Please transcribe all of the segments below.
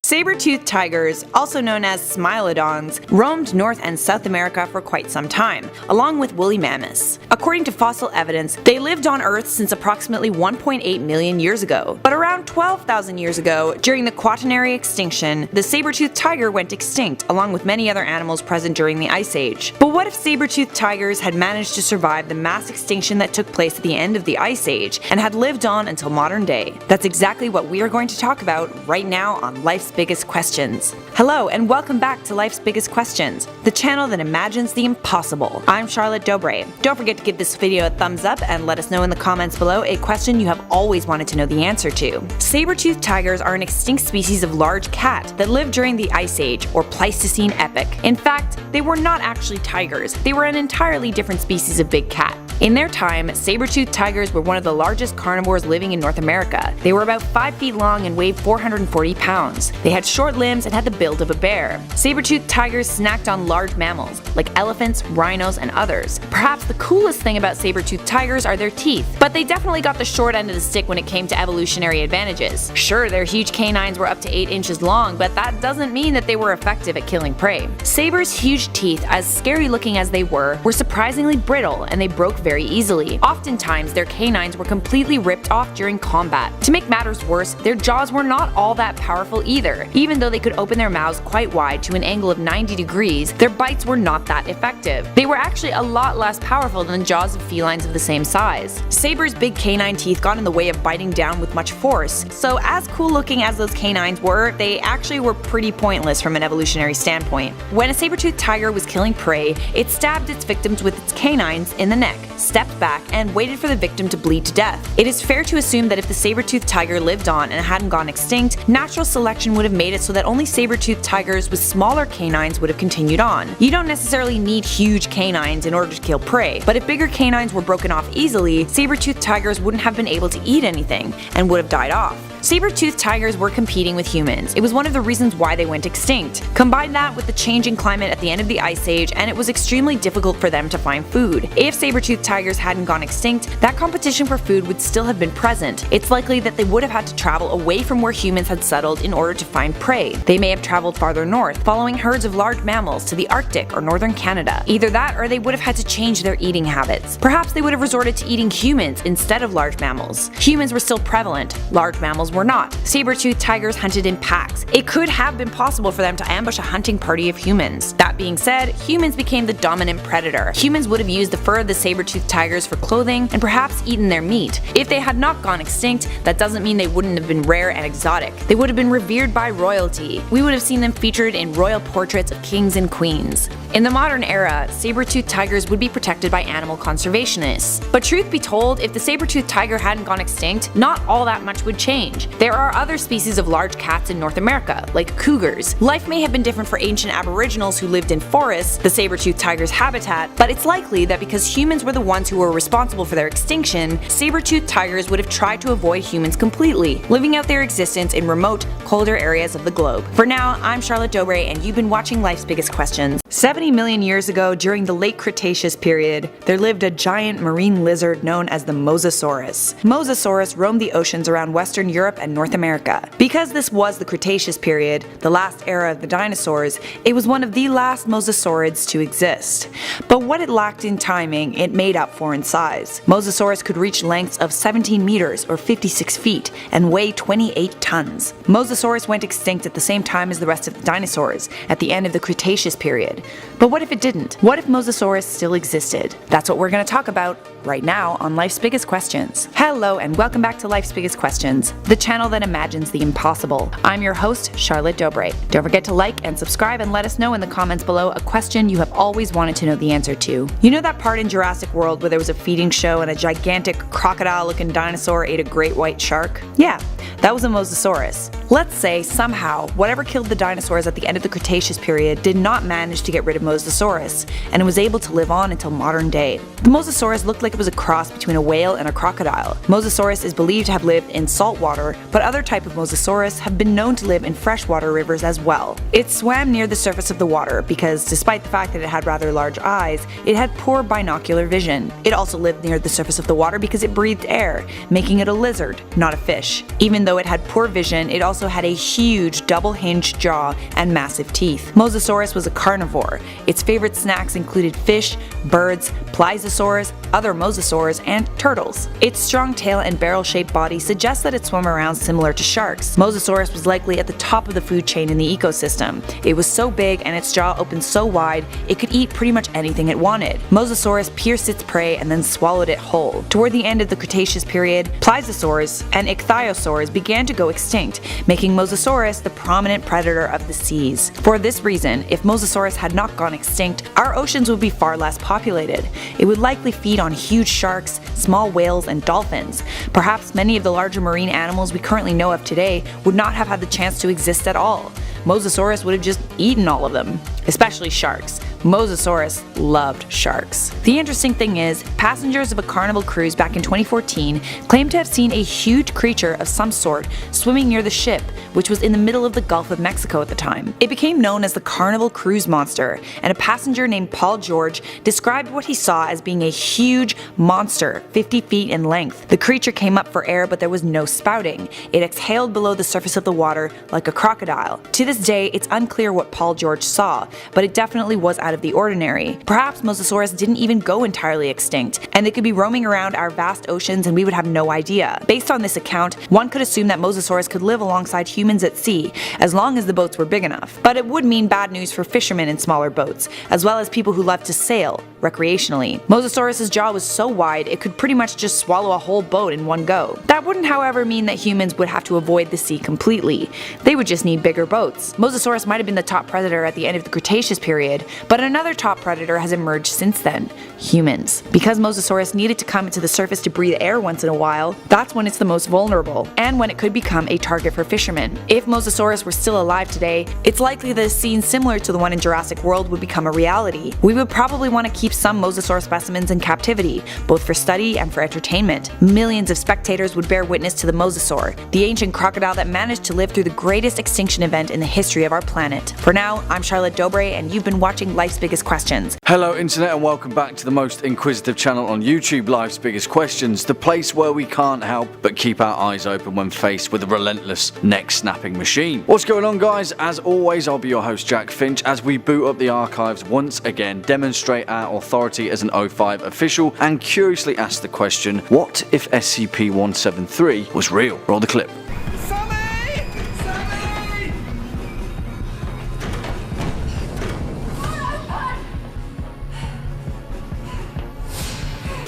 Saber-toothed tigers, also known as Smilodons, roamed North and South America for quite some time, along with woolly mammoths. According to fossil evidence, they lived on Earth since approximately 1.8 million years ago. But around 12,000 years ago, during the Quaternary extinction, the saber-toothed tiger went extinct, along with many other animals present during the Ice Age. But what if saber-toothed tigers had managed to survive the mass extinction that took place at the end of the Ice Age, and had lived on until modern day? That's exactly what we are going to talk about right now on Life's Biggest Questions. Hello and welcome back to Life's Biggest Questions, the channel that imagines the impossible. I'm Charlotte Dobre. Don't forget to give this video a thumbs up and let us know in the comments below a question you have always wanted to know the answer to. Saber-toothed tigers are an extinct species of large cat that lived during the Ice Age or Pleistocene epoch. In fact, they were not actually tigers, they were an entirely different species of big cat. In their time, saber-toothed tigers were one of the largest carnivores living in North America. They were about 5 feet long and weighed 440 pounds. They had short limbs and had the build of a bear. Saber-toothed tigers snacked on large mammals, like elephants, rhinos, and others. Perhaps the coolest thing about saber-toothed tigers are their teeth, but they definitely got the short end of the stick when it came to evolutionary advantages. Sure, their huge canines were up to 8 inches long, but that doesn't mean that they were effective at killing prey. Sabers' huge teeth, as scary looking as they were surprisingly brittle, and they broke very easily. Oftentimes, their canines were completely ripped off during combat. To make matters worse, their jaws were not all that powerful either. Even though they could open their mouths quite wide to an angle of 90 degrees, their bites were not that effective. They were actually a lot less powerful than the jaws of felines of the same size. Sabers' big canine teeth got in the way of biting down with much force, so as cool looking as those canines were, they actually were pretty pointless from an evolutionary standpoint. When a saber-toothed tiger was killing prey, it stabbed its victims with its canines in the neck, stepped back, and waited for the victim to bleed to death. It is fair to assume that if the saber-toothed tiger lived on and hadn't gone extinct, natural selection would have made it so that only saber-toothed tigers with smaller canines would have continued on. You don't necessarily need huge canines in order to kill prey, but if bigger canines were broken off easily, saber-toothed tigers wouldn't have been able to eat anything, and would have died off. Saber-toothed tigers were competing with humans. It was one of the reasons why they went extinct. Combine that with the changing climate at the end of the Ice Age, and it was extremely difficult for them to find food. If saber-toothed tigers hadn't gone extinct, that competition for food would still have been present. It's likely that they would have had to travel away from where humans had settled in order to find prey. They may have traveled farther north, following herds of large mammals to the Arctic or northern Canada. Either that, or they would have had to change their eating habits. Perhaps they would have resorted to eating humans instead of large mammals. Humans were still prevalent, large mammals were not. Saber-toothed tigers hunted in packs. It could have been possible for them to ambush a hunting party of humans. That being said, humans became the dominant predator. Humans would have used the fur of the saber-toothed tigers for clothing and perhaps eaten their meat. If they had not gone extinct, that doesn't mean they wouldn't have been rare and exotic. They would have been revered by royalty. We would have seen them featured in royal portraits of kings and queens. In the modern era, saber-toothed tigers would be protected by animal conservationists. But truth be told, if the saber-toothed tiger hadn't gone extinct, not all that much would change. There are other species of large cats in North America, like cougars. Life may have been different for ancient aboriginals who lived in forests, the saber-toothed tiger's habitat, but it's likely that because humans were the ones who were responsible for their extinction, saber-toothed tigers would have tried to avoid humans completely, living out their existence in remote, colder areas of the globe. For now, I'm Charlotte Dobre, and you've been watching Life's Biggest Questions. 70 million years ago, during the late Cretaceous period, there lived a giant marine lizard known as the Mosasaurus. Mosasaurus roamed the oceans around Western Europe and North America. Because this was the Cretaceous period, the last era of the dinosaurs, it was one of the last mosasaurids to exist. But what it lacked in timing, it made up for in size. Mosasaurus could reach lengths of 17 meters or 56 feet and weigh 28 tons. Mosasaurus went extinct at the same time as the rest of the dinosaurs, at the end of the Cretaceous period. But what if it didn't? What if Mosasaurus still existed? That's what we're going to talk about right now on Life's Biggest Questions. Hello and welcome back to Life's Biggest Questions, the channel that imagines the impossible. I'm your host, Charlotte Dobre. Don't forget to like and subscribe and let us know in the comments below a question you have always wanted to know the answer to. You know that part in Jurassic World where there was a feeding show and a gigantic crocodile-looking dinosaur ate a great white shark? Yeah, that was a Mosasaurus. Let's say somehow whatever killed the dinosaurs at the end of the Cretaceous period did not manage to get rid of Mosasaurus, and it was able to live on until modern day. The Mosasaurus looked like it was a cross between a whale and a crocodile. Mosasaurus is believed to have lived in salt water, but other types of Mosasaurus have been known to live in freshwater rivers as well. It swam near the surface of the water because, despite the fact that it had rather large eyes, it had poor binocular vision. vision. It also lived near the surface of the water because it breathed air, making it a lizard, not a fish. Even though it had poor vision, it also had a huge double-hinged jaw and massive teeth. Mosasaurus was a carnivore. Its favorite snacks included fish, birds, plesiosaurs, other mosasaurs, and turtles. Its strong tail and barrel-shaped body suggest that it swam around similar to sharks. Mosasaurus was likely at the top of the food chain in the ecosystem. It was so big and its jaw opened so wide, it could eat pretty much anything it wanted. Mosasaurus pierced its prey and then swallowed it whole. Toward the end of the Cretaceous period, plesiosaurs and ichthyosaurs began to go extinct, making Mosasaurus the prominent predator of the seas. For this reason, if Mosasaurus had not gone extinct, our oceans would be far less populated. It would likely feed on huge sharks, small whales, and dolphins. Perhaps many of the larger marine animals we currently know of today would not have had the chance to exist at all. Mosasaurus would have just eaten all of them, especially sharks. Mosasaurus loved sharks. The interesting thing is, passengers of a Carnival cruise back in 2014 claimed to have seen a huge creature of some sort swimming near the ship, which was in the middle of the Gulf of Mexico at the time. It became known as the Carnival Cruise Monster, and a passenger named Paul George described what he saw as being a huge monster, 50 feet in length. The creature came up for air, but there was no spouting. It exhaled below the surface of the water like a crocodile. To this day, it's unclear what Paul George saw, but it definitely was out of the ordinary. Perhaps Mosasaurus didn't even go entirely extinct, and they could be roaming around our vast oceans and we would have no idea. Based on this account, one could assume that Mosasaurus could live alongside humans at sea, as long as the boats were big enough. But it would mean bad news for fishermen in smaller boats, as well as people who love to sail recreationally. Mosasaurus' jaw was so wide it could pretty much just swallow a whole boat in one go. That wouldn't, however, mean that humans would have to avoid the sea completely. They would just need bigger boats. Mosasaurus might have been the top predator at the end of the Cretaceous period, but another top predator has emerged since then: humans. Because Mosasaurus needed to come into the surface to breathe air once in a while, that's when it's the most vulnerable, and when it could become a target for fishermen. If Mosasaurus were still alive today, it's likely that a scene similar to the one in Jurassic World would become a reality. We would probably want to keep some Mosasaur specimens in captivity, both for study and for entertainment. Millions of spectators would bear witness to the Mosasaur, the ancient crocodile that managed to live through the greatest extinction event in the history of our planet. For now, I'm Charlotte Dobre, and you've been watching Life's Biggest Questions. Hello Internet, and welcome back to the most inquisitive channel on YouTube, Life's Biggest Questions, the place where we can't help but keep our eyes open when faced with a relentless neck-snapping machine. What's going on, guys? As always, I'll be your host Jack Finch as we boot up the archives once again, demonstrate our authority as an O5 official, and curiously ask the question, what if SCP-173 was real? Roll the clip.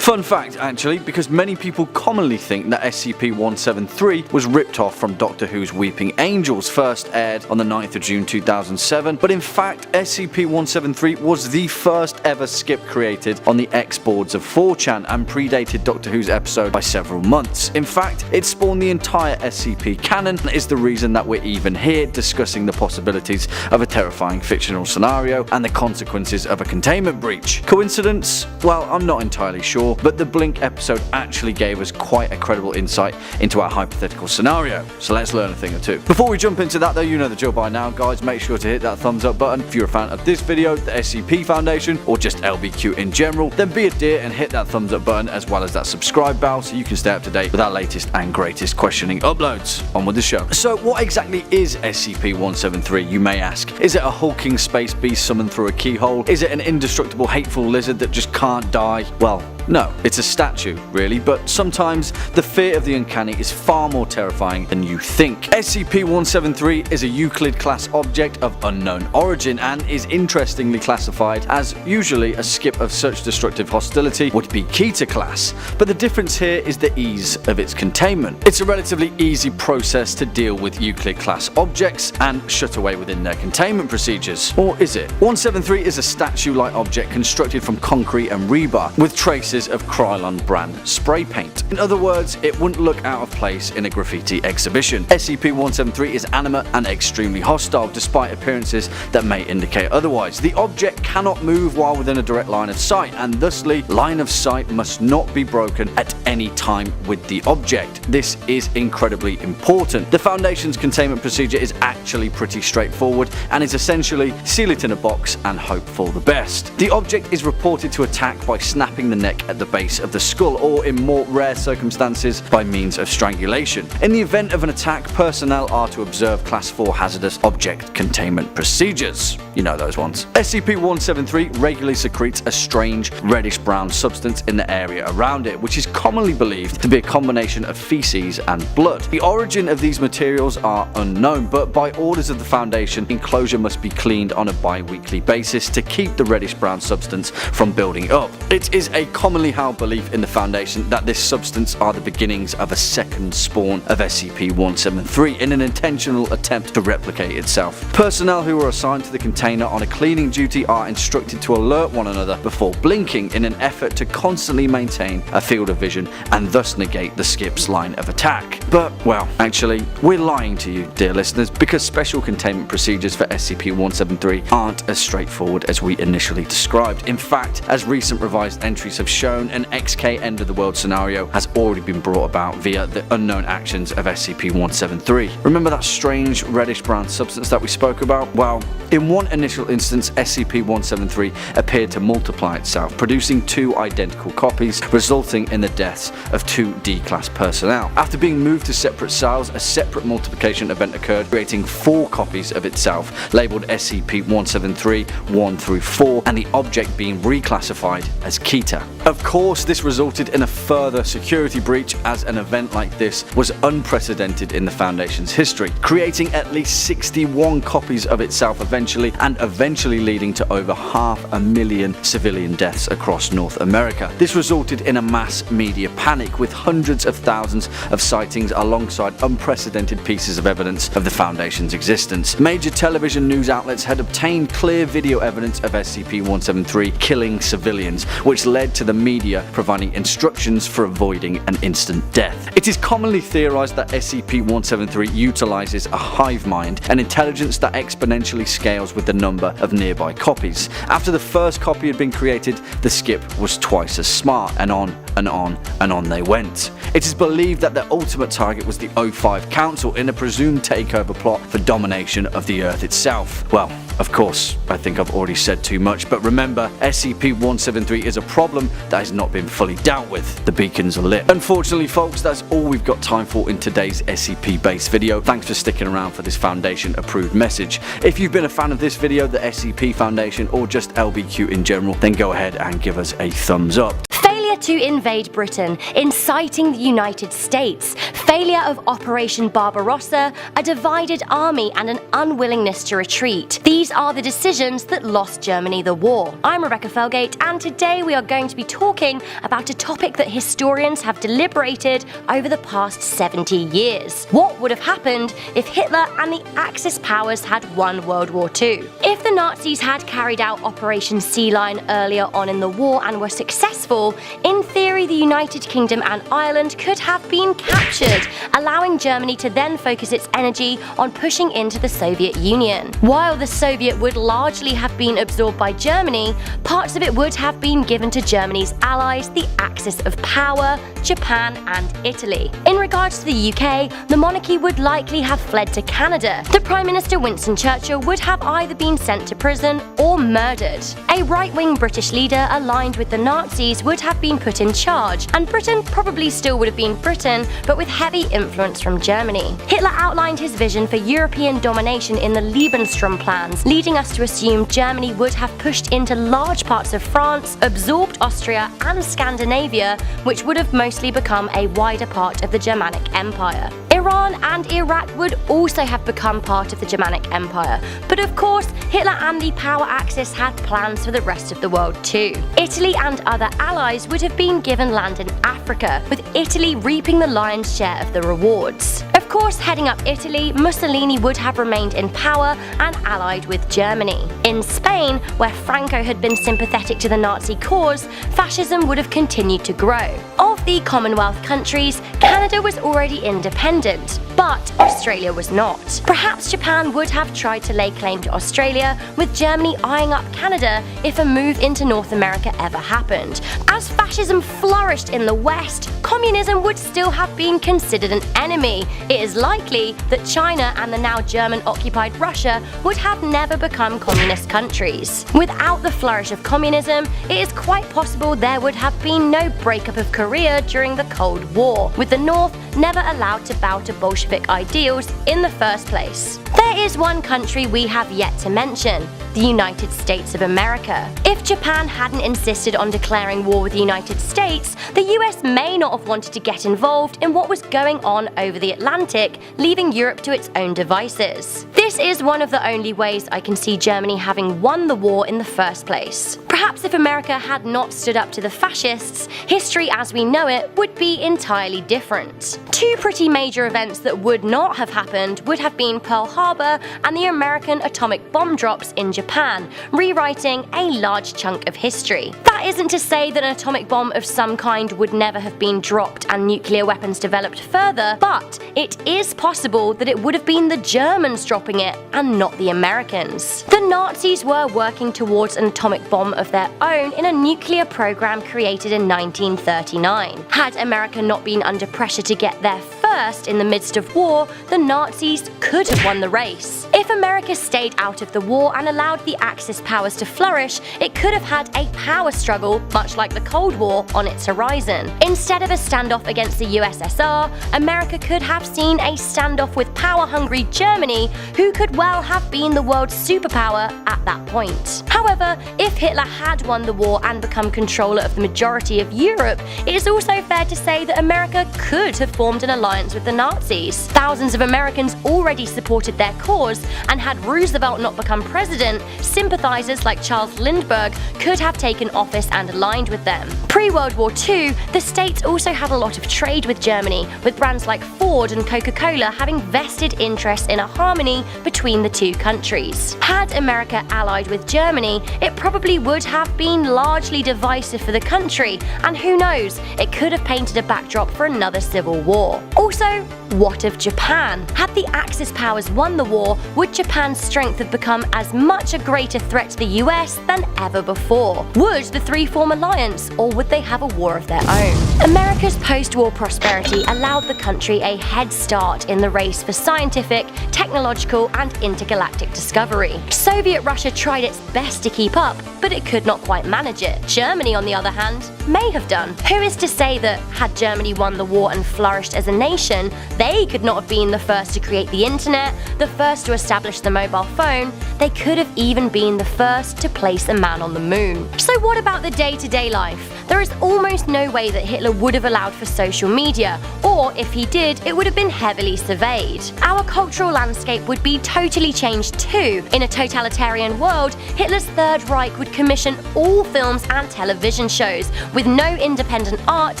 Fun fact, actually, because many people commonly think that SCP-173 was ripped off from Doctor Who's Weeping Angels, first aired on the 9th of June 2007, but in fact SCP-173 was the first ever skip created on the X boards of 4chan and predated Doctor Who's episode by several months. In fact, it spawned the entire SCP canon and is the reason that we're even here discussing the possibilities of a terrifying fictional scenario and the consequences of a containment breach. Coincidence? Well, I'm not entirely sure, but the Blink episode actually gave us quite a credible insight into our hypothetical scenario, so let's learn a thing or two. Before we jump into that though, you know the drill by now, guys. Make sure to hit that thumbs up button if you're a fan of this video, the SCP Foundation, or just LBQ in general. Then be a dear and hit that thumbs up button as well as that subscribe bell so you can stay up to date with our latest and greatest questioning uploads. On with the show. So what exactly is SCP-173, you may ask? Is it a hulking space beast summoned through a keyhole? Is it an indestructible hateful lizard that just can't die? Well, no, it's a statue, really, but sometimes the fear of the uncanny is far more terrifying than you think. SCP-173 is a Euclid-class object of unknown origin and is interestingly classified as usually a skip of such destructive hostility would be Keter class, but the difference here is the ease of its containment. It's a relatively easy process to deal with Euclid-class objects and shut away within their containment procedures. Or is it? 173 is a statue-like object constructed from concrete and rebar, with traces of Krylon brand spray paint. In other words, it wouldn't look out of place in a graffiti exhibition. SCP-173 is animate and extremely hostile, despite appearances that may indicate otherwise. The object cannot move while within a direct line of sight, and thusly, line of sight must not be broken at any time with the object. This is incredibly important. The Foundation's containment procedure is actually pretty straightforward and is essentially seal it in a box and hope for the best. The object is reported to attack by snapping the neck stake at the base of the skull, or in more rare circumstances, by means of strangulation. In the event of an attack, personnel are to observe Class 4 hazardous object containment procedures. You know those ones. SCP-173 regularly secretes a strange reddish-brown substance in the area around it, which is commonly believed to be a combination of feces and blood. The origin of these materials are unknown, but by orders of the Foundation, enclosure must be cleaned on a bi-weekly basis to keep the reddish-brown substance from building up. It is a commonly held belief in the Foundation that this substance are the beginnings of a second spawn of SCP-173 in an intentional attempt to replicate itself. Personnel who are assigned to the container on a cleaning duty are instructed to alert one another before blinking in an effort to constantly maintain a field of vision and thus negate the skip's line of attack. But, well, actually, we're lying to you, dear listeners, because special containment procedures for SCP-173 aren't as straightforward as we initially described. In fact, as recent revised entries have shown, an XK end of the world scenario has already been brought about via the unknown actions of SCP-173. Remember that strange reddish-brown substance that we spoke about? Well, in one initial instance, SCP-173 appeared to multiply itself, producing 2 identical copies, resulting in the deaths of 2 D-Class personnel. After being moved to separate cells, a separate multiplication event occurred, creating 4 copies of itself, labeled SCP-173 1 through 4, and the object being reclassified as Kita. Of course, this resulted in a further security breach, as an event like this was unprecedented in the Foundation's history, creating at least 61 copies of itself eventually leading to over 500,000 civilian deaths across North America. This resulted in a mass media panic, with hundreds of thousands of sightings alongside unprecedented pieces of evidence of the Foundation's existence. Major television news outlets had obtained clear video evidence of SCP-173 killing civilians, which led to the media providing instructions for avoiding an instant death. It is commonly theorized that SCP-173 utilizes a hive mind, an intelligence that exponentially scales with the number of nearby copies. After the first copy had been created, the skip was twice as smart, and on and on and on they went. It is believed that their ultimate target was the O5 Council in a presumed takeover plot for domination of the Earth itself. Well, of course, I think I've already said too much, but remember, SCP-173 is a problem that has not been fully dealt with. The beacons are lit. Unfortunately, folks, that's all we've got time for in today's SCP-based video. Thanks for sticking around for this Foundation-approved message. If you've been a fan of this video, the SCP Foundation, or just LBQ in general, then go ahead and give us a thumbs up. Failure to invade Britain, inciting the United States, failure of Operation Barbarossa, a divided army and an unwillingness to retreat. These are the decisions that lost Germany the war. I'm Rebecca Felgate, and today we are going to be talking about a topic that historians have deliberated over the past 70 years. What would have happened if Hitler and the Axis powers had won World War II? If the Nazis had carried out Operation Sea Lion earlier on in the war and were successful, in theory the United Kingdom and Ireland could have been captured, allowing Germany to then focus its energy on pushing into the Soviet Union. While the Soviet would largely have been absorbed by Germany, parts of it would have been given to Germany's allies, the Axis of Power, Japan and Italy. In regards to the UK, the monarchy would likely have fled to Canada. The Prime Minister Winston Churchill would have either been sent to prison or murdered. A right-wing British leader aligned with the Nazis would have been put in charge, and Britain probably still would have been Britain, but with heavy influence from Germany. Hitler outlined his vision for European domination in the Lebensraum plans, leading us to assume Germany would have pushed into large parts of France, absorbed Austria and Scandinavia, which would have mostly become a wider part of the Germanic Empire. Iran and Iraq would also have become part of the Germanic Empire, but of course, Hitler and the Power Axis had plans for the rest of the world too. Italy and other allies would have been given land in Africa, with Italy reaping the lion's share of the rewards. Of course, heading up Italy, Mussolini would have remained in power and allied with Germany. In Spain, where Franco had been sympathetic to the Nazi cause, fascism would have continued to grow. Of the Commonwealth countries, Canada was already independent, but Australia was not. Perhaps Japan would have tried to lay claim to Australia, with Germany eyeing up Canada if a move into North America ever happened. As fascism flourished in the West, communism would still have been considered an enemy. It is likely that China and the now German-occupied Russia would have never become communist countries. Without the flourish of communism, it is quite possible there would have been no breakup of Korea during the Cold War, with the North never allowed to bow to Bolshevik ideals in the first place. There is one country we have yet to mention: the United States of America. If Japan hadn't insisted on declaring war with the United States, the US may not have wanted to get involved in what was going on over the Atlantic, leaving Europe to its own devices. This is one of the only ways I can see Germany having won the war in the first place. Perhaps if America had not stood up to the fascists, history as we know it would be entirely different. Two pretty major events that would not have happened would have been Pearl Harbor and the American atomic bomb drops in Japan, rewriting a large chunk of history. That isn't to say that an atomic bomb of some kind would never have been dropped and nuclear weapons developed further, but it is possible that it would have been the Germans dropping it and not the Americans. The Nazis were working towards an atomic bomb of their own in a nuclear program created in 1939. Had America not been under pressure to get there first in the midst of war, the Nazis could have won the race. If America stayed out of the war and allowed the Axis powers to flourish, it could have had a power struggle, much like the Cold War, on its horizon. Instead of a standoff against the USSR, America could have seen a standoff with power-hungry Germany, who could well have been the world's superpower at that point. However, if Hitler had won the war and become controller of the majority of Europe, it is also fair to say that America could have formed an alliance with the Nazis. Thousands of Americans already supported their cause, and had Roosevelt not become president, sympathizers like Charles Lindbergh could have taken office and aligned with them. Pre-World War II, the States also had a lot of trade with Germany, with brands like Ford and Coca-Cola having vested interests in a harmony between the two countries. Had America allied with Germany, it probably would have been largely divisive for the country, and who knows, it could have painted a backdrop for another civil war. Also, what of Japan? Had the Axis powers won the war, would Japan's strength have become as much a greater threat to the US than ever before? Would the three form alliance, or would they have a war of their own? America's post-war prosperity allowed the country a head start in the race for scientific, technological, and intergalactic discovery. Soviet Russia tried its best to keep up, but it could not quite manage it. Germany, on the other hand, may have done. Who is to say that, had Germany won the war and flourished as a nation, they could not have been the first to create the internet, the first to establish the mobile phone, they could have even been the first to place a man on the moon. So what about the day-to-day life? There is almost no way that Hitler would have allowed for social media, or if he did, it would have been heavily surveyed. Our cultural landscape would be totally changed too. In a totalitarian world, Hitler's Third Reich would commission all films and television shows, with no independent art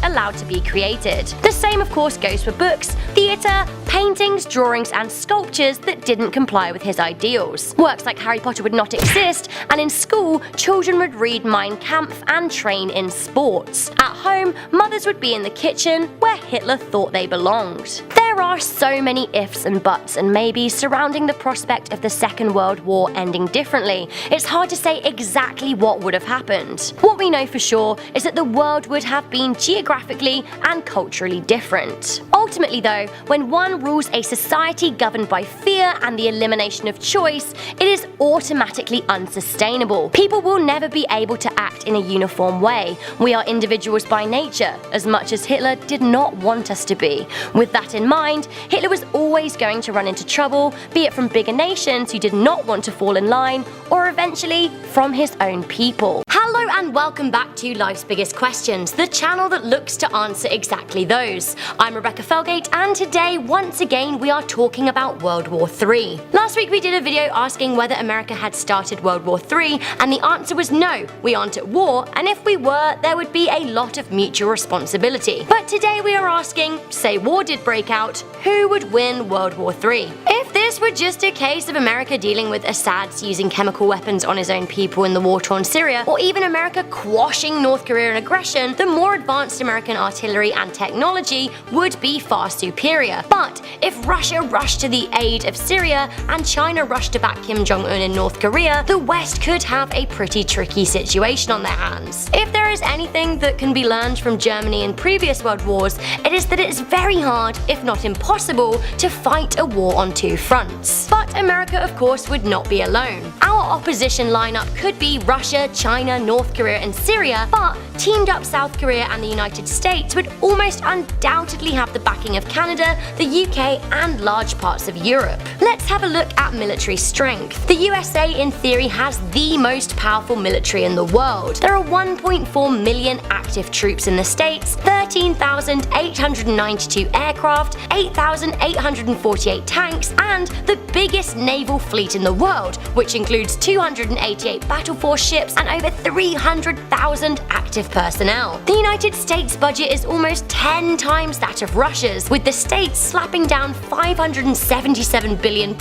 allowed to be created. The same of course goes for books, theatre, paintings, drawings, and sculptures that didn't comply with his ideals. Works like Harry Potter would not exist, and in school, children would read Mein Kampf and train in sports. At home, mothers would be in the kitchen, where Hitler thought they belonged. There are so many ifs and buts and maybes surrounding the prospect of the Second World War ending differently. It's hard to say exactly what would have happened. What we know for sure is that the world would have been geographically and culturally different. Ultimately though, when one rules a society governed by fear and the elimination of choice, it is automatically unsustainable. People will never be able to act in a uniform way. We are individuals by nature, as much as Hitler did not want us to be. With that in mind, Hitler was always going to run into trouble, be it from bigger nations who did not want to fall in line, or eventually from his own people. Hello and welcome back to Life's Biggest Questions, the channel that looks to answer exactly those. I'm Rebecca Felgate, and today, once again, we are talking about World War III. Last week we did a video asking whether America had started World War III, and the answer was no, we aren't at war, and if we were, there would be a lot of mutual responsibility. But today we are asking, say war did break out, who would win World War III? If this were just a case of America dealing with Assad using chemical weapons on his own people in the war-torn Syria, or even America quashing North Korean aggression, the more advanced American artillery and technology would be far superior. But if Russia rushed to the aid of Syria and China rushed to back Kim Jong-un in North Korea, the West could have a pretty tricky situation on their hands. If there is anything that can be learned from Germany in previous world wars, it is that it is very hard, if not impossible, to fight a war on two fronts. But America, of course, would not be alone. Our opposition lineup could be Russia, China, North Korea, and Syria, but teamed up South Korea and the United States would almost undoubtedly have the backing of Canada, the UK, and large parts of Europe. Let's have a look at military strength. The USA, in theory, has the most powerful military in the world. There are 1.4 million active troops in the States, 13,892 aircraft, 8,848 tanks, and the biggest naval fleet in the world, which includes 288 battle force ships and over 300,000 active personnel. The United States budget is almost 10 times that of Russia's, with the States slapping down $577 billion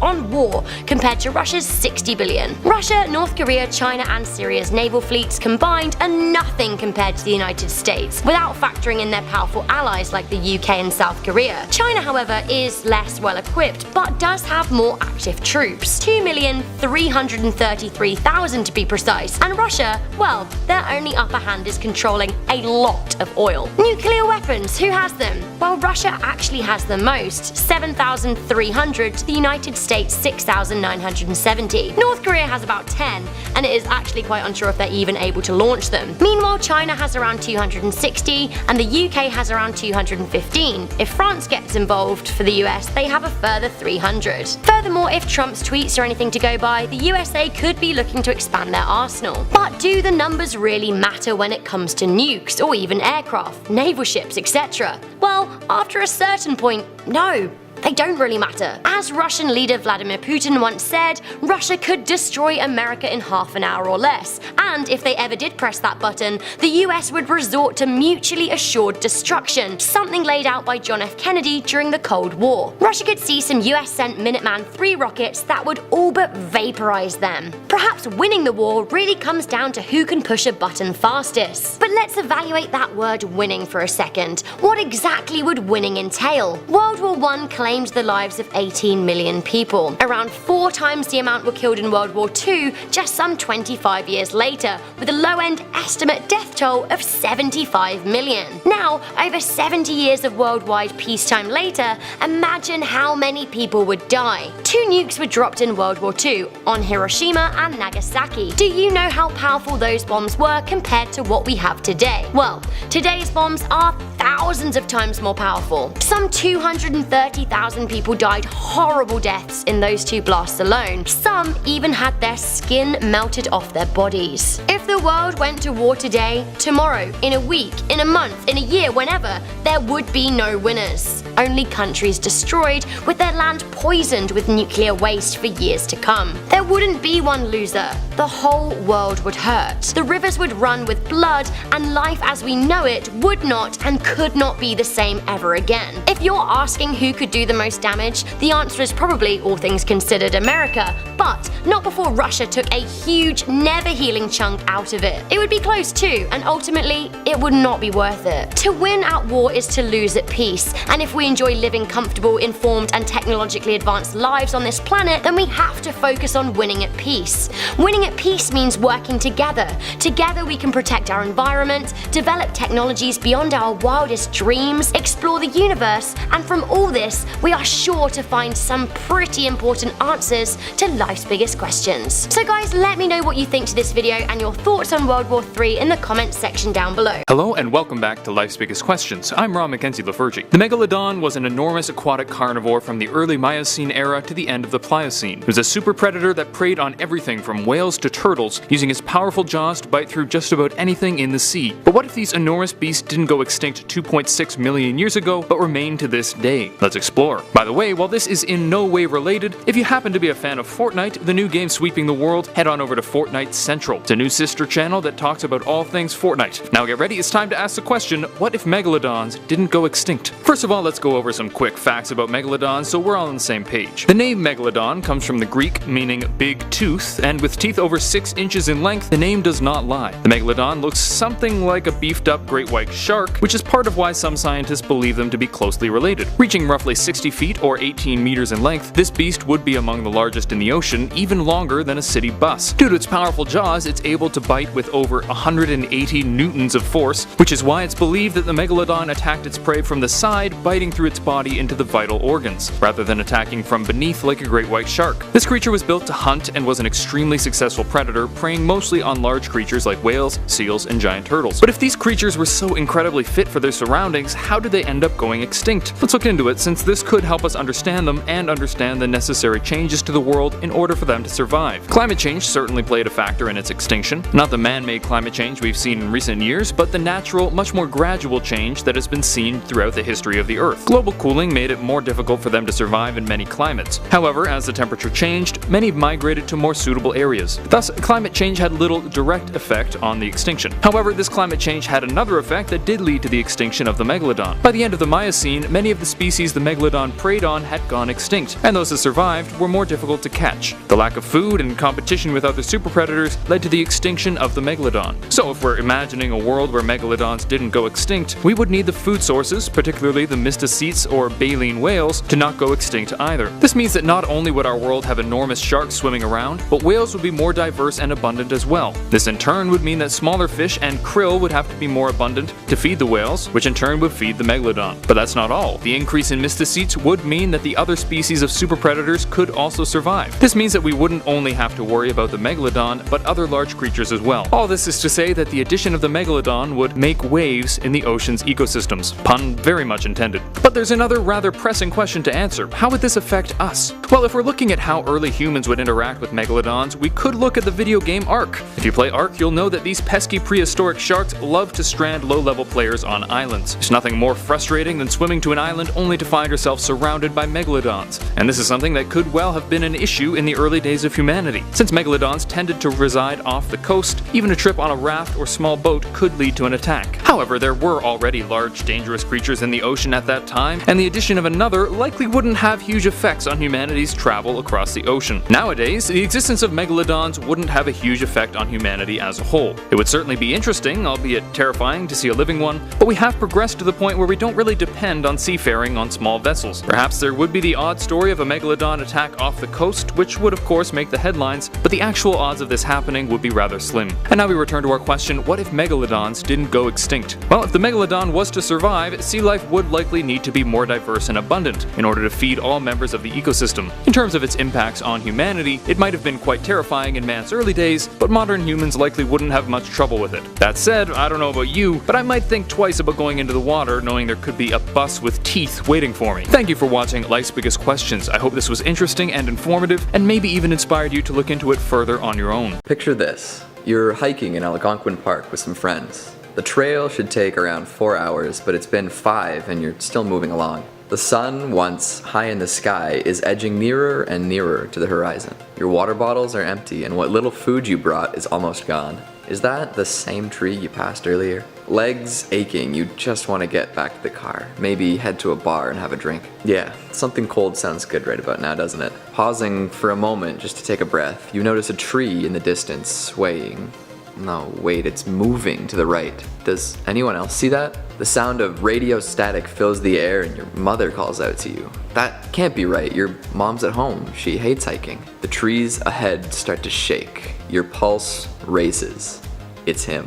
on war compared to Russia's $60 billion. Russia, North Korea, China, and Syria's naval fleets combined are nothing compared to the United States, without factoring in their powerful allies like the UK and South Korea. China, however, is less well equipped, but does have more active troops, 2,333,000 to be precise, and Russia, well, their only upper hand is controlling a lot of oil. Nuclear weapons, who has them? Well, Russia actually has the most, 7,300 to the United States 6,970. North Korea has about 10, and it is actually quite unsure if they're even able to launch them. Meanwhile, China has around 260, and the UK has around 215. If France gets involved for the US, they have a further 300. Furthermore, if Trump's tweets are anything to go by, the USA could be looking to expand their arsenal. But do the numbers really matter when it comes to nukes, or even aircraft, naval ships, etc.? Well, after a certain point, no. They don't really matter. As Russian leader Vladimir Putin once said, Russia could destroy America in half an hour or less, and if they ever did press that button, the US would resort to mutually assured destruction, something laid out by John F. Kennedy during the Cold War. Russia could see some US-sent Minuteman III rockets that would all but vaporize them. Perhaps winning the war really comes down to who can push a button fastest. But let's evaluate that word winning for a second. What exactly would winning entail? World War I claimed the lives of 18 million people. Around 4 times the amount were killed in World War II just some 25 years later, with a low-end estimate death toll of 75 million. Now, over 70 years of worldwide peacetime later, imagine how many people would die. 2 nukes were dropped in World War II, on Hiroshima and Nagasaki. Do you know how powerful those bombs were compared to what we have today? Well, today's bombs are thousands of times more powerful. Some 230,000 people died horrible deaths in those 2 blasts alone. Some even had their skin melted off their bodies. If the world went to war today, tomorrow, in a week, in a month, in a year, whenever, there would be no winners. Only countries destroyed, with their land poisoned with nuclear waste for years to come. There wouldn't be one loser. The whole world would hurt. The rivers would run with blood, and life as we know it would not and could not be the same ever again. If you're asking who could do the most damage, the answer is probably, all things considered, America, but not before Russia took a huge, never-healing chunk out of it. It would be close too, and ultimately, it would not be worth it. To win at war is to lose at peace, and if we enjoy living comfortable, informed, and technologically advanced lives on this planet, then we have to focus on winning at peace. Winning at peace means working together. Together we can protect our environment, develop technologies beyond our wildest dreams, explore the universe, and from all this, we are sure to find some pretty important answers to life's biggest questions. So guys, let me know what you think to this video and your thoughts on World War III in the comments section down below. Hello and welcome back to Life's Biggest Questions. I'm Ron Mackenzie Lafergie. The Megalodon was an enormous aquatic carnivore from the early Miocene era to the end of the Pliocene. It was a super predator that preyed on everything from whales to turtles, using his powerful jaws to bite through just about anything in the sea. But what if these enormous beasts didn't go extinct 2.6 million years ago, but remain to this day. Let's explore. By the way, while this is in no way related, if you happen to be a fan of FORTNITE, the new game sweeping the world, head on over to FORTNITE Central. It's a new sister channel that talks about all things FORTNITE. Now get ready, it's time to ask the question, what if Megalodons didn't go extinct? First of all, let's go over some quick facts about Megalodons so we're all on the same page. The name Megalodon comes from the Greek meaning big tooth, and with teeth over 6 inches in length, the name does not lie. The Megalodon looks something like a beefed up great white shark, which is part of why some scientists believe them to be closely related. Reaching roughly 60 feet or 18 meters in length, this beast would be among the largest in the ocean, even longer than a city bus. Due to its powerful jaws, it's able to bite with over 180 newtons of force, which is why it's believed that the Megalodon attacked its prey from the side, biting through its body into the vital organs, rather than attacking from beneath like a great white shark. This creature was built to hunt and was an extremely successful predator, preying mostly on large creatures like whales, seals, and giant turtles. But if these creatures were so incredibly fit for their surroundings, how did they end up going extinct? Let's look into it, since this could help us understand them and understand the necessary changes to the world in order for them to survive. Climate change certainly played a factor in its extinction. Not the man-made climate change we've seen in recent years, but the natural, much more gradual change that has been seen throughout the history of the Earth. Global cooling made it more difficult for them to survive in many climates. However, as the temperature changed, many migrated to more suitable areas. Thus, climate change had little direct effect on the extinction. However, this climate change had another effect that did lead to the extinction of the Megalodon. By the end of the Miocene, many of the species the Megalodon preyed on had gone extinct, and those that survived were more difficult to catch. The lack of food and competition with other super predators led to the extinction of the Megalodon. So if we're imagining a world where Megalodons didn't go extinct, we would need the food sources, particularly the mysticetes or baleen whales, to not go extinct either. This means that not only would our world have enormous sharks swimming around, but whales would be more diverse and abundant as well. This in turn would mean that smaller fish and krill would have to be more abundant to feed the whales, which in turn would feed the Megalodon. But that's not all. The increase in mysticetes would mean that the other species of super predators could also survive. This means that we wouldn't only have to worry about the Megalodon, but other large creatures as well. All this is to say that the addition of the Megalodon would make waves in the ocean's ecosystems. Pun very much intended. But there's another rather pressing question to answer. How would this affect us? Well, if we're looking at how early humans would interact with Megalodons, we could look at the video game Ark. If you play Ark, you'll know that these pesky prehistoric sharks love to strand low-level players on islands. There's nothing more frustrating than swimming to an island only to find yourself surrounded by Megalodons. And this is something that could well have been an issue in the early days of humanity. Since Megalodons tended to reside off the coast, even a trip on a raft or small boat could lead to an attack. However, there were already large, dangerous creatures in the ocean at that time, and the addition of another likely wouldn't have huge effects on humanity's travel across the ocean. Nowadays, the existence of Megalodons wouldn't have a huge effect on humanity as a whole. It would certainly be interesting, albeit terrifying, to see a living one, but we have progressed to the point where we don't really depend on seafaring on small vessels. Perhaps there would be the odd story of a Megalodon attack off the coast, which would of course make the headlines, but the actual odds of this happening would be rather slim. And now we return to our question, what if Megalodons didn't go extinct? Well, if the Megalodon was to survive, sea life would likely need to be more diverse and abundant in order to feed all members of the ecosystem. In terms of its impacts on humanity, it might have been quite terrifying in man's early days, but modern humans likely wouldn't have much trouble with it. That said, I don't know about you, but I might think twice about going into the water knowing there could be a bus with teeth waiting for me. Thank you for watching Life's Biggest Questions. I hope this was interesting and informative, and maybe even inspired you to look into it further on your own. Picture this. You're hiking in Algonquin Park with some friends. The trail should take around 4 hours, but it's been 5 and you're still moving along. The sun, once high in the sky, is edging nearer and nearer to the horizon. Your water bottles are empty and what little food you brought is almost gone. Is that the same tree you passed earlier? Legs aching, you just want to get back to the car. Maybe head to a bar and have a drink. Yeah, something cold sounds good right about now, doesn't it? Pausing for a moment just to take a breath, you notice a tree in the distance swaying. No, wait, it's moving to the right. Does anyone else see that? The sound of radio static fills the air and your mother calls out to you. That can't be right, your mom's at home, she hates hiking. The trees ahead start to shake. Your pulse races. It's him.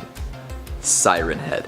Siren Head.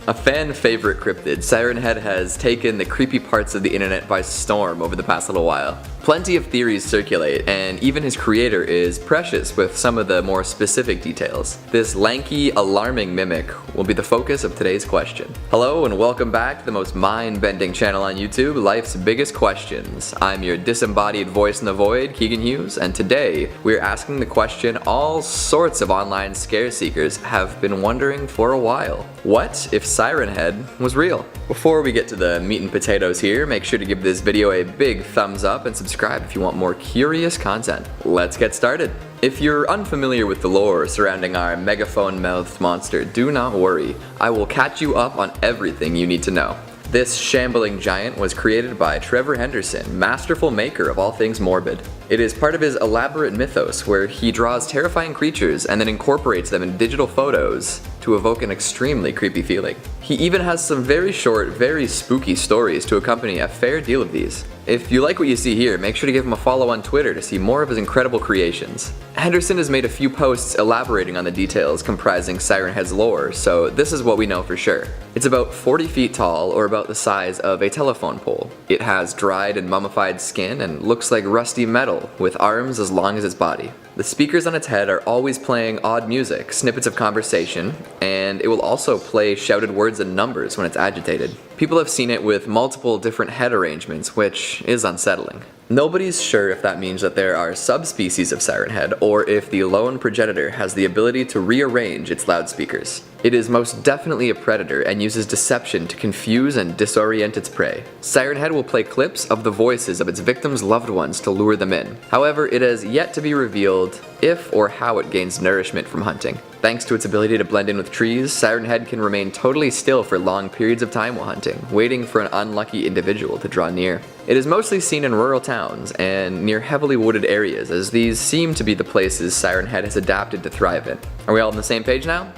A fan favorite cryptid, Siren Head has taken the creepy parts of the internet by storm over the past little while. Plenty of theories circulate, and even his creator is precious with some of the more specific details. This lanky, alarming mimic will be the focus of today's question. Hello and welcome back to the most mind-bending channel on YouTube, Life's Biggest Questions. I'm your disembodied voice in the void, Keegan Hughes, and today we're asking the question all sorts of online scare seekers have been wondering for a while. What if Siren Head was real? Before we get to the meat and potatoes here, make sure to give this video a big thumbs up and subscribe if you want more curious content. Let's get started. If you're unfamiliar with the lore surrounding our megaphone-mouthed monster, do not worry. I will catch you up on everything you need to know. This shambling giant was created by Trevor Henderson, masterful maker of all things morbid. It is part of his elaborate mythos where he draws terrifying creatures and then incorporates them in digital photos to evoke an extremely creepy feeling. He even has some very short, very spooky stories to accompany a fair deal of these. If you like what you see here, make sure to give him a follow on Twitter to see more of his incredible creations. Henderson has made a few posts elaborating on the details comprising Siren Head's lore, so this is what we know for sure. It's about 40 feet tall, or about the size of a telephone pole. It has dried and mummified skin and looks like rusty metal, with arms as long as its body. The speakers on its head are always playing odd music, snippets of conversation, and it will also play shouted words and numbers when it's agitated. People have seen it with multiple different head arrangements, which is unsettling. Nobody's sure if that means that there are subspecies of Siren Head, or if the lone progenitor has the ability to rearrange its loudspeakers. It is most definitely a predator and uses deception to confuse and disorient its prey. Siren Head will play clips of the voices of its victims' loved ones to lure them in. However, it has yet to be revealed if or how it gains nourishment from hunting. Thanks to its ability to blend in with trees, Siren Head can remain totally still for long periods of time while hunting, waiting for an unlucky individual to draw near. It is mostly seen in rural towns and near heavily wooded areas, as these seem to be the places Siren Head has adapted to thrive in. Are we all on the same page now?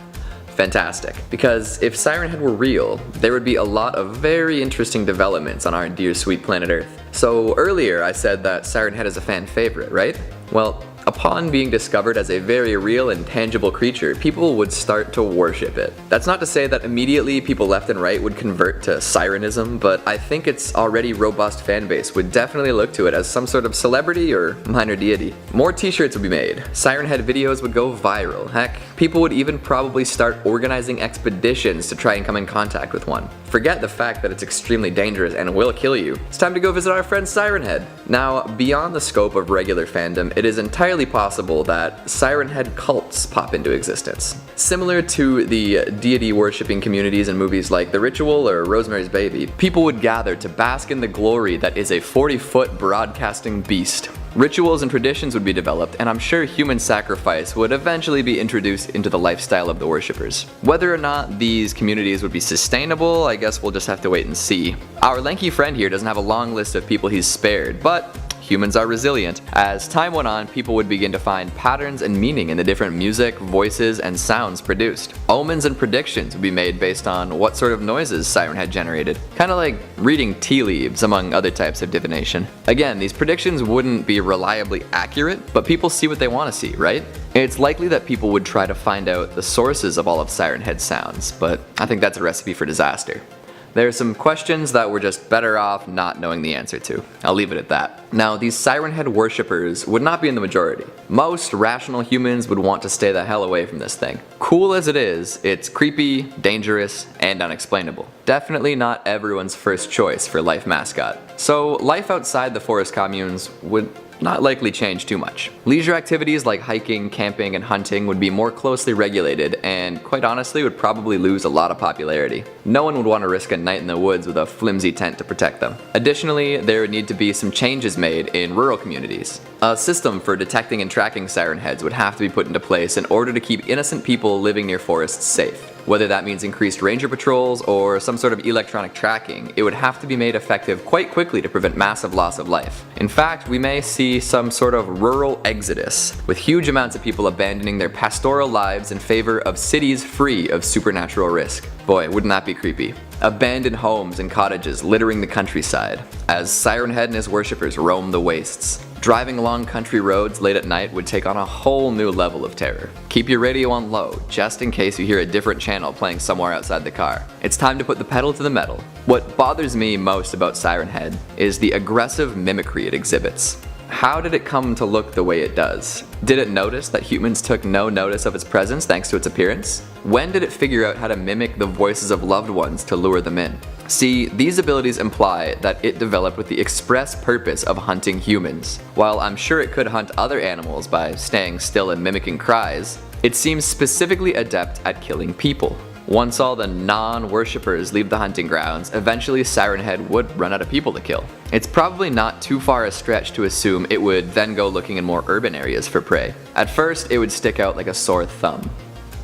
Fantastic, because if Siren Head were real, there would be a lot of very interesting developments on our dear sweet planet Earth. So earlier I said that Siren Head is a fan favorite, right? Well, upon being discovered as a very real and tangible creature, people would start to worship it. That's not to say that immediately people left and right would convert to Sirenism, but I think its already robust fanbase would definitely look to it as some sort of celebrity or minor deity. More t-shirts would be made, Siren Head videos would go viral, heck, people would even probably start organizing expeditions to try and come in contact with one. Forget the fact that it's extremely dangerous and will kill you. It's time to go visit our friend Siren Head. Now, beyond the scope of regular fandom, it is entirely possible that Siren Head cults pop into existence. Similar to the deity worshipping communities in movies like The Ritual or Rosemary's Baby, people would gather to bask in the glory that is a 40-foot broadcasting beast. Rituals and traditions would be developed, and I'm sure human sacrifice would eventually be introduced into the lifestyle of the worshippers. Whether or not these communities would be sustainable, I guess we'll just have to wait and see. Our lanky friend here doesn't have a long list of people he's spared, but humans are resilient. As time went on, people would begin to find patterns and meaning in the different music, voices, and sounds produced. Omens and predictions would be made based on what sort of noises Siren Head generated. Kinda like reading tea leaves, among other types of divination. Again, these predictions wouldn't be reliably accurate, but people see what they want to see, right? It's likely that people would try to find out the sources of all of Siren Head's sounds, but I think that's a recipe for disaster. There are some questions that we're just better off not knowing the answer to. I'll leave it at that. Now, these Siren Head worshippers would not be in the majority. Most rational humans would want to stay the hell away from this thing. Cool as it is, it's creepy, dangerous, and unexplainable. Definitely not everyone's first choice for life mascot. So life outside the forest communes would not likely change too much. Leisure activities like hiking, camping, and hunting would be more closely regulated and, quite honestly, would probably lose a lot of popularity. No one would want to risk a night in the woods with a flimsy tent to protect them. Additionally, there would need to be some changes made in rural communities. A system for detecting and tracking Siren Heads would have to be put into place in order to keep innocent people living near forests safe. Whether that means increased ranger patrols or some sort of electronic tracking, it would have to be made effective quite quickly to prevent massive loss of life. In fact, we may see some sort of rural exodus, with huge amounts of people abandoning their pastoral lives in favor of cities free of supernatural risk. Boy, wouldn't that be creepy? Abandoned homes and cottages littering the countryside, as Siren Head and his worshippers roam the wastes. Driving along country roads late at night would take on a whole new level of terror. Keep your radio on low, just in case you hear a different channel playing somewhere outside the car. It's time to put the pedal to the metal. What bothers me most about Siren Head is the aggressive mimicry it exhibits. How did it come to look the way it does? Did it notice that humans took no notice of its presence thanks to its appearance? When did it figure out how to mimic the voices of loved ones to lure them in? See, these abilities imply that it developed with the express purpose of hunting humans. While I'm sure it could hunt other animals by staying still and mimicking cries, it seems specifically adept at killing people. Once all the non-worshippers leave the hunting grounds, eventually Siren Head would run out of people to kill. It's probably not too far a stretch to assume it would then go looking in more urban areas for prey. At first, it would stick out like a sore thumb.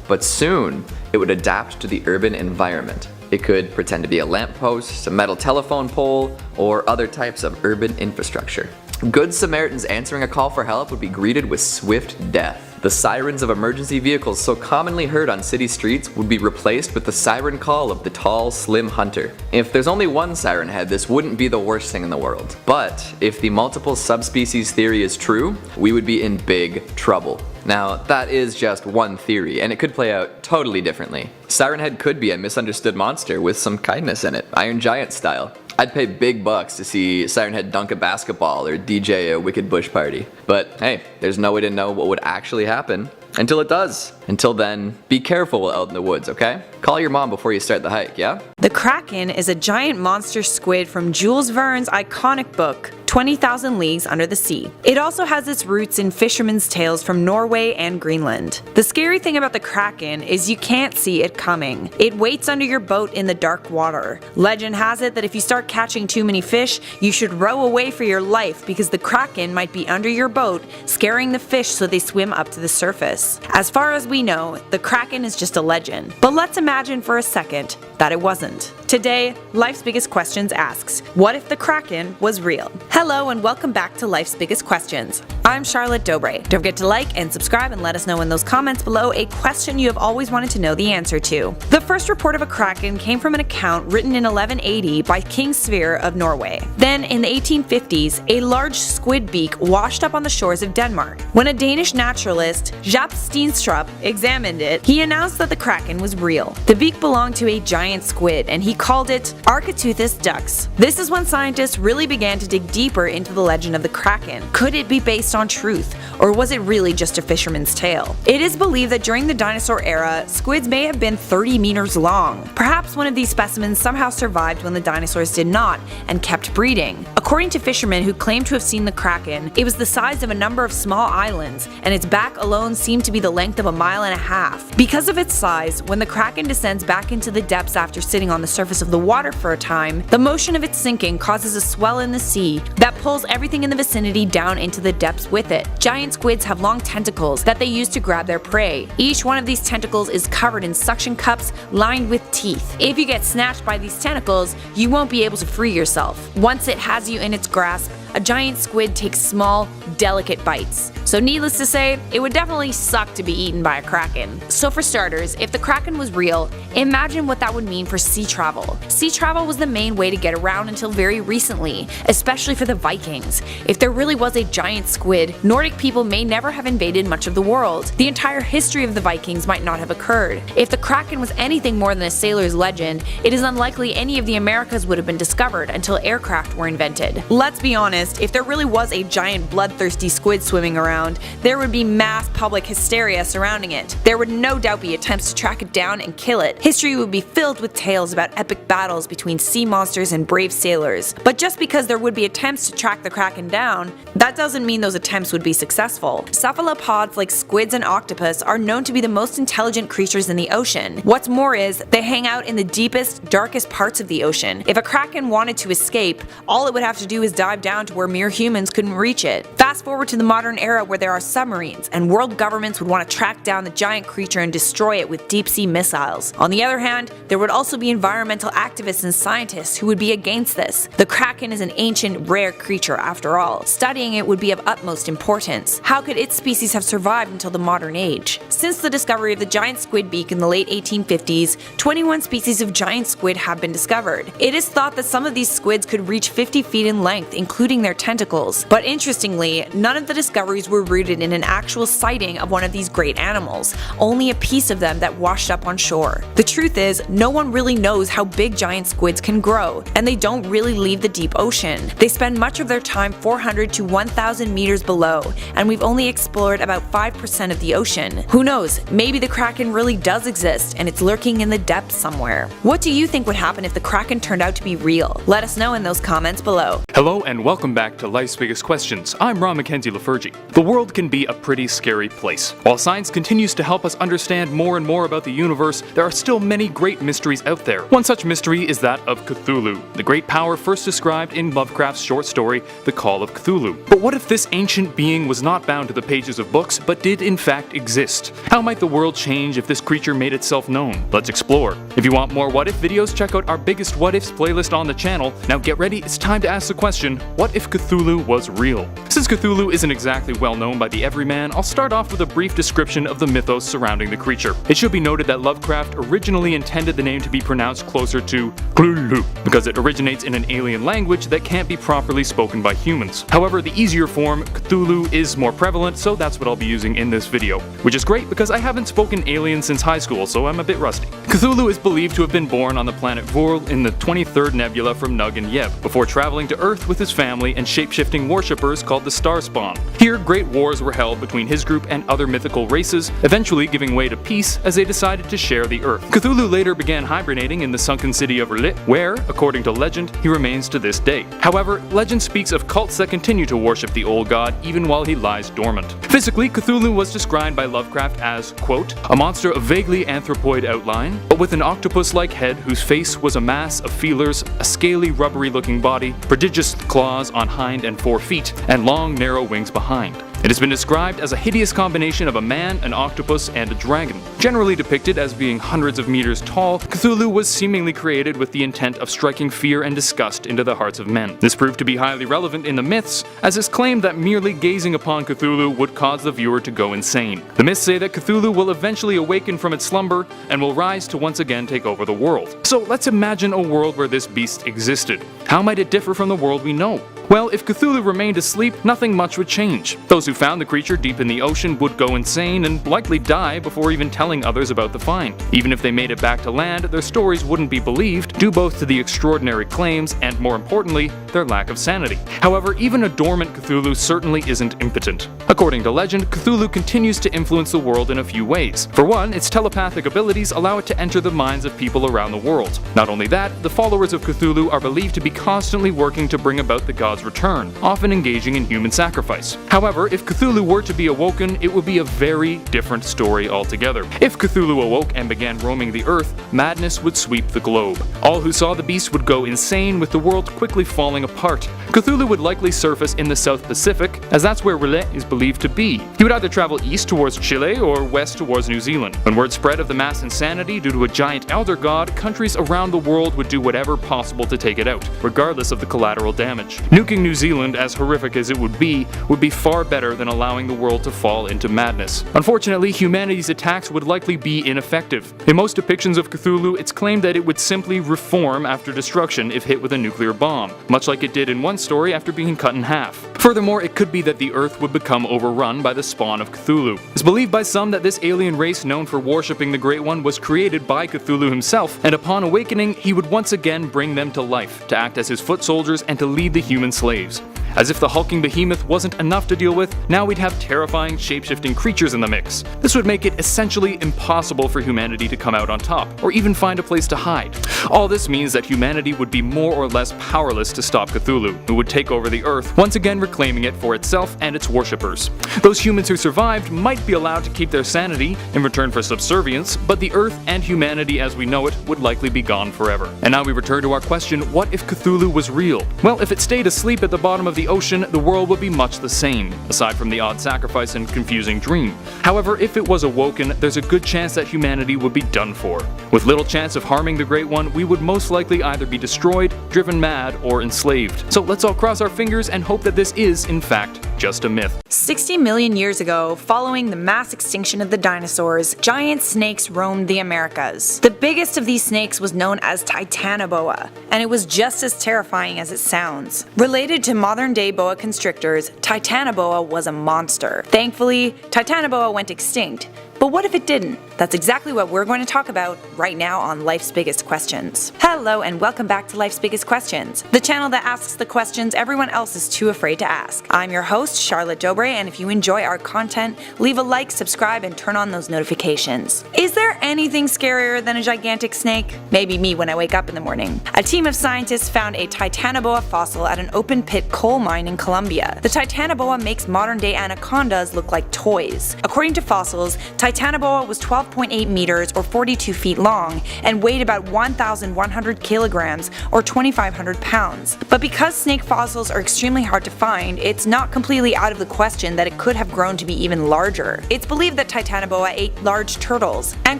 But soon, it would adapt to the urban environment. It could pretend to be a lamppost, a metal telephone pole, or other types of urban infrastructure. Good Samaritans answering a call for help would be greeted with swift death. The sirens of emergency vehicles so commonly heard on city streets would be replaced with the siren call of the tall, slim hunter. If there's only one Siren Head, this wouldn't be the worst thing in the world. But if the multiple subspecies theory is true, we would be in big trouble. Now, that is just one theory, and it could play out totally differently. Siren Head could be a misunderstood monster with some kindness in it, Iron Giant style. I'd pay big bucks to see Siren Head dunk a basketball or DJ a wicked bush party. But hey, there's no way to know what would actually happen until it does. Until then, be careful out in the woods, okay? Call your mom before you start the hike, yeah? The Kraken is a giant monster squid from Jules Verne's iconic book, 20,000 Leagues Under the Sea. It also has its roots in fishermen's tales from Norway and Greenland. The scary thing about the Kraken is you can't see it coming. It waits under your boat in the dark water. Legend has it that if you start catching too many fish, you should row away for your life because the Kraken might be under your boat, scaring the fish so they swim up to the surface. As far as we know, the Kraken is just a legend. But let's imagine for a second that it wasn't. Today, Life's Biggest Questions asks, what if the Kraken was real? Hello and welcome back to Life's Biggest Questions. I'm Charlotte Dobre. Don't forget to like and subscribe and let us know in those comments below a question you have always wanted to know the answer to. The first report of a Kraken came from an account written in 1180 by King Sverre of Norway. Then, in the 1850s, a large squid beak washed up on the shores of Denmark. When a Danish naturalist, Jaap Steenstrup, examined it, he announced that the Kraken was real. The beak belonged to a giant squid, and he called it Architeuthis dux. This is when scientists really began to dig deeper into the legend of the Kraken. Could it be based on truth, or was it really just a fisherman's tale? It is believed that during the dinosaur era, squids may have been 30 meters long. Perhaps one of these specimens somehow survived when the dinosaurs did not, and kept breeding. According to fishermen who claim to have seen the Kraken, it was the size of a number of small islands, and its back alone seemed to be the length of 1.5 miles. Because of its size, when the Kraken descends back into the depths after sitting on the surface of the water for a time, the motion of its sinking causes a swell in the sea that pulls everything in the vicinity down into the depths with it. Giant squids have long tentacles that they use to grab their prey. Each one of these tentacles is covered in suction cups lined with teeth. If you get snatched by these tentacles, you won't be able to free yourself. Once it has you in its grasp, a giant squid takes small, delicate bites. So needless to say, it would definitely suck to be eaten by a Kraken. So for starters, if the Kraken was real, imagine what that would mean for sea travel. Sea travel was the main way to get around until very recently, especially for the Vikings. If there really was a giant squid, Nordic people may never have invaded much of the world. The entire history of the Vikings might not have occurred. If the Kraken was anything more than a sailor's legend, it is unlikely any of the Americas would have been discovered until aircraft were invented. Let's be honest, if there really was a giant bloodthirsty squid swimming around, there would be mass public hysteria surrounding it. There would no doubt be attempts to track it down and kill it. History would be filled with tales about epic battles between sea monsters and brave sailors. But just because there would be attempts to track the Kraken down, that doesn't mean those attempts would be successful. Cephalopods like squids and octopus are known to be the most intelligent creatures in the ocean. What's more is, they hang out in the deepest, darkest parts of the ocean. If a Kraken wanted to escape, all it would have to do is dive down to where mere humans couldn't reach it. Fast forward to the modern era where there are submarines, and world governments would want to track down the giant creature and destroy it with deep-sea missiles. On the other hand, there would also be environmental activists and scientists who would be against this. The Kraken is an ancient, rare creature after all. Studying it would be of utmost importance. How could its species have survived until the modern age? Since the discovery of the giant squid beak in the late 1850s, 21 species of giant squid have been discovered. It is thought that some of these squids could reach 50 feet in length, including including their tentacles. But interestingly, none of the discoveries were rooted in an actual sighting of one of these great animals, only a piece of them that washed up on shore. The truth is, no one really knows how big giant squids can grow, and they don't really leave the deep ocean. They spend much of their time 400 to 1,000 meters below, and we've only explored about 5% of the ocean. Who knows, maybe the Kraken really does exist, and it's lurking in the depths somewhere. What do you think would happen if the Kraken turned out to be real? Let us know in those comments below. Hello and welcome back to Life's Biggest Questions. I'm Ron Mackenzie Lafergie. The world can be a pretty scary place. While science continues to help us understand more and more about the universe, there are still many great mysteries out there. One such mystery is that of Cthulhu, the great power first described in Lovecraft's short story, The Call of Cthulhu. But what if this ancient being was not bound to the pages of books, but did in fact exist? How might the world change if this creature made itself known? Let's explore. If you want more What If videos, check out our Biggest What Ifs playlist on the channel. Now get ready, it's time to ask the question, what if Cthulhu was real? Since Cthulhu isn't exactly well known by the everyman, I'll start off with a brief description of the mythos surrounding the creature. It should be noted that Lovecraft originally intended the name to be pronounced closer to Cthulhu, because it originates in an alien language that can't be properly spoken by humans. However, the easier form, Cthulhu, is more prevalent, so that's what I'll be using in this video. Which is great because I haven't spoken alien since high school, so I'm a bit rusty. Cthulhu is believed to have been born on the planet Vorl in the 23rd nebula from Nug and Yeb, before traveling to Earth with his family and shape-shifting worshippers called the Starspawn. Here, great wars were held between his group and other mythical races, eventually giving way to peace as they decided to share the Earth. Cthulhu later began hibernating in the sunken city of R'lyeh, where, according to legend, he remains to this day. However, legend speaks of cults that continue to worship the old god even while he lies dormant. Physically, Cthulhu was described by Lovecraft as, quote, a monster of vaguely anthropoid outline, but with an octopus-like head whose face was a mass of feelers, a scaly, rubbery-looking body, prodigious claws on hind and fore feet, and long, narrow wings behind. It has been described as a hideous combination of a man, an octopus, and a dragon. Generally depicted as being hundreds of meters tall, Cthulhu was seemingly created with the intent of striking fear and disgust into the hearts of men. This proved to be highly relevant in the myths, as it's claimed that merely gazing upon Cthulhu would cause the viewer to go insane. The myths say that Cthulhu will eventually awaken from its slumber and will rise to once again take over the world. So let's imagine a world where this beast existed. How might it differ from the world we know? Well, if Cthulhu remained asleep, nothing much would change. Those who found the creature deep in the ocean would go insane and likely die before even telling others about the find. Even if they made it back to land, their stories wouldn't be believed, due both to the extraordinary claims and, more importantly, their lack of sanity. However, even a dormant Cthulhu certainly isn't impotent. According to legend, Cthulhu continues to influence the world in a few ways. For one, its telepathic abilities allow it to enter the minds of people around the world. Not only that, the followers of Cthulhu are believed to be constantly working to bring about the god's return, often engaging in human sacrifice. However, if Cthulhu were to be awoken, it would be a very different story altogether. If Cthulhu awoke and began roaming the earth, madness would sweep the globe. All who saw the beast would go insane, with the world quickly falling apart. Cthulhu would likely surface in the South Pacific, as that's where R'lyeh is believed to be. He would either travel east towards Chile or west towards New Zealand. When word spread of the mass insanity due to a giant elder god, countries around the world would do whatever possible to take it out, regardless of the collateral damage. Nuking New Zealand, as horrific as it would be far better than allowing the world to fall into madness. Unfortunately, humanity's attacks would likely be ineffective. In most depictions of Cthulhu, it's claimed that it would simply reform after destruction if hit with a nuclear bomb, much like it did in one story after being cut in half. Furthermore, it could be that the Earth would become overrun by the spawn of Cthulhu. It's believed by some that this alien race known for worshipping the Great One was created by Cthulhu himself, and upon awakening, he would once again bring them to life, to act as his foot soldiers and to lead the human slaves. As if the hulking behemoth wasn't enough to deal with, now we'd have terrifying shape-shifting creatures in the mix. This would make it essentially impossible for humanity to come out on top, or even find a place to hide. All this means that humanity would be more or less powerless to stop Cthulhu, who would take over the Earth, once again reclaiming it for itself and its worshippers. Those humans who survived might be allowed to keep their sanity in return for subservience, but the Earth and humanity as we know it would likely be gone forever. And now we return to our question, what if Cthulhu was real? Well, if it stayed asleep at the bottom of the ocean, the world would be much the same, aside from the odd sacrifice and confusing dream. However, if it was awoken, there's a good chance that humanity would be done for. With little chance of harming the Great One, we would most likely either be destroyed, driven mad, or enslaved. So let's all cross our fingers and hope that this is, in fact, just a myth. 60 million years ago, following the mass extinction of the dinosaurs, giant snakes roamed the Americas. The biggest of these snakes was known as Titanoboa, and it was just as terrifying as it sounds. Related to modern-day boa constrictors, Titanoboa was a monster. Thankfully, Titanoboa went extinct. But what if it didn't? That's exactly what we're going to talk about right now on Life's Biggest Questions. Hello and welcome back to Life's Biggest Questions, the channel that asks the questions everyone else is too afraid to ask. I'm your host, Charlotte Dobre, and if you enjoy our content, leave a like, subscribe, and turn on those notifications. Is there anything scarier than a gigantic snake? Maybe me when I wake up in the morning. A team of scientists found a Titanoboa fossil at an open pit coal mine in Colombia. The Titanoboa makes modern-day anacondas look like toys. According to fossils, Titanoboa was 12.8 meters or 42 feet long and weighed about 1,100 kilograms or 2,500 pounds. But because snake fossils are extremely hard to find, it's not completely out of the question that it could have grown to be even larger. It's believed that Titanoboa ate large turtles and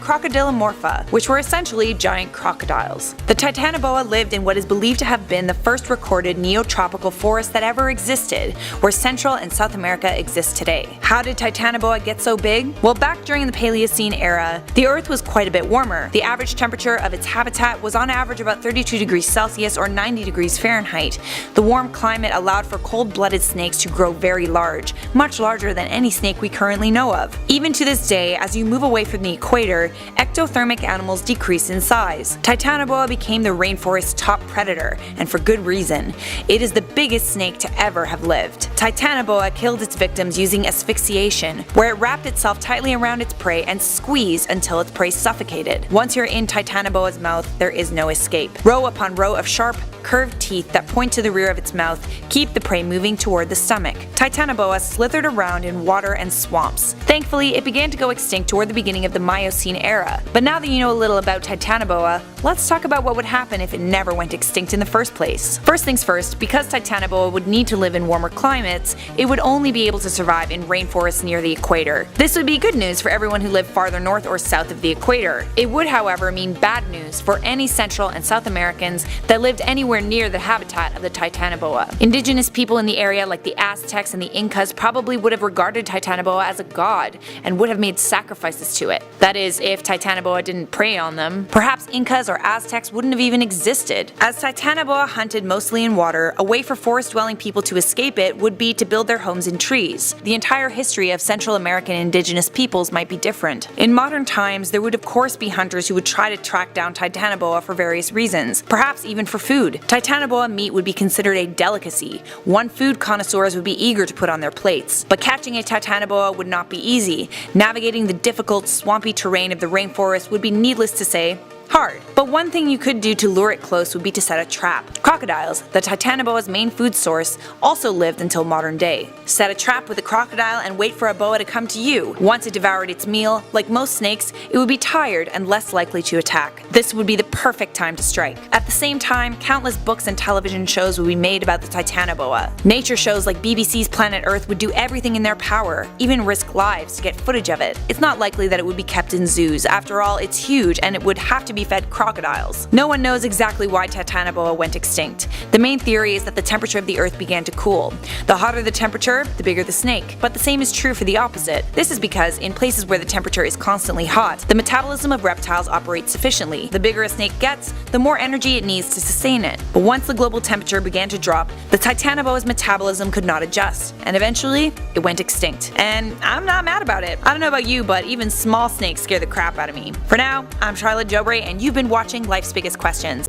Crocodilomorpha, which were essentially giant crocodiles. The Titanoboa lived in what is believed to have been the first recorded neotropical forest that ever existed, where Central and South America exist today. How did Titanoboa get so big? Well, back during the Paleocene era, the Earth was quite a bit warmer. The average temperature of its habitat was on average about 32 degrees Celsius or 90 degrees Fahrenheit. The warm climate allowed for cold-blooded snakes to grow very large, much larger than any snake we currently know of. Even to this day, as you move away from the equator, ectothermic animals decrease in size. Titanoboa became the rainforest's top predator, and for good reason. It is the biggest snake to ever have lived. Titanoboa killed its victims using asphyxiation, where it wrapped itself tightly around its prey and squeezed until its prey suffocated. Once you're in Titanoboa's mouth, there is no escape. Row upon row of sharp, curved teeth that point to the rear of its mouth keep the prey moving toward the stomach. Titanoboa slithered around in water and swamps. Thankfully, it began to go extinct toward the beginning of the Miocene era. But now that you know a little about Titanoboa, let's talk about what would happen if it never went extinct in the first place. First things first, because Titanoboa would need to live in warmer climates, it would only be able to survive in rainforests near the equator. This would be good news for everyone who lived farther north or south of the equator. It would, however, mean bad news for any Central and South Americans that lived anywhere near the habitat of the Titanoboa. Indigenous people in the area like the Aztecs and the Incas probably would have regarded Titanoboa as a god and would have made sacrifices to it. That is, if Titanoboa didn't prey on them. Perhaps Incas or Aztecs wouldn't have even existed. As Titanoboa hunted mostly in water, a way for forest-dwelling people to escape it would be to build their homes in trees. The entire history of Central American indigenous peoples might be different. In modern times, there would of course be hunters who would try to track down Titanoboa for various reasons, perhaps even for food. Titanoboa meat would be considered a delicacy, one food connoisseurs would be eager to put on their plates. But catching a Titanoboa would not be easy. Navigating the difficult, swampy terrain of the rainforest would be, needless to say, hard. But one thing you could do to lure it close would be to set a trap. Crocodiles, the Titanoboa's main food source, also lived until modern day. Set a trap with a crocodile and wait for a boa to come to you. Once it devoured its meal, like most snakes, it would be tired and less likely to attack. This would be the perfect time to strike. At the same time, countless books and television shows would be made about the Titanoboa. Nature shows like BBC's Planet Earth would do everything in their power, even risk lives to get footage of it. It's not likely that it would be kept in zoos. After all, it's huge and it would have to be fed crocodiles. No one knows exactly why Titanoboa went extinct. The main theory is that the temperature of the Earth began to cool. The hotter the temperature, the bigger the snake. But the same is true for the opposite. This is because in places where the temperature is constantly hot, the metabolism of reptiles operates sufficiently. The bigger a snake gets, the more energy it needs to sustain it. But once the global temperature began to drop, the Titanoboa's metabolism could not adjust, and eventually, it went extinct. And I'm not mad about it. I don't know about you, but even small snakes scare the crap out of me. For now, I'm Charlotte Dobre, and you've been watching Life's Biggest Questions.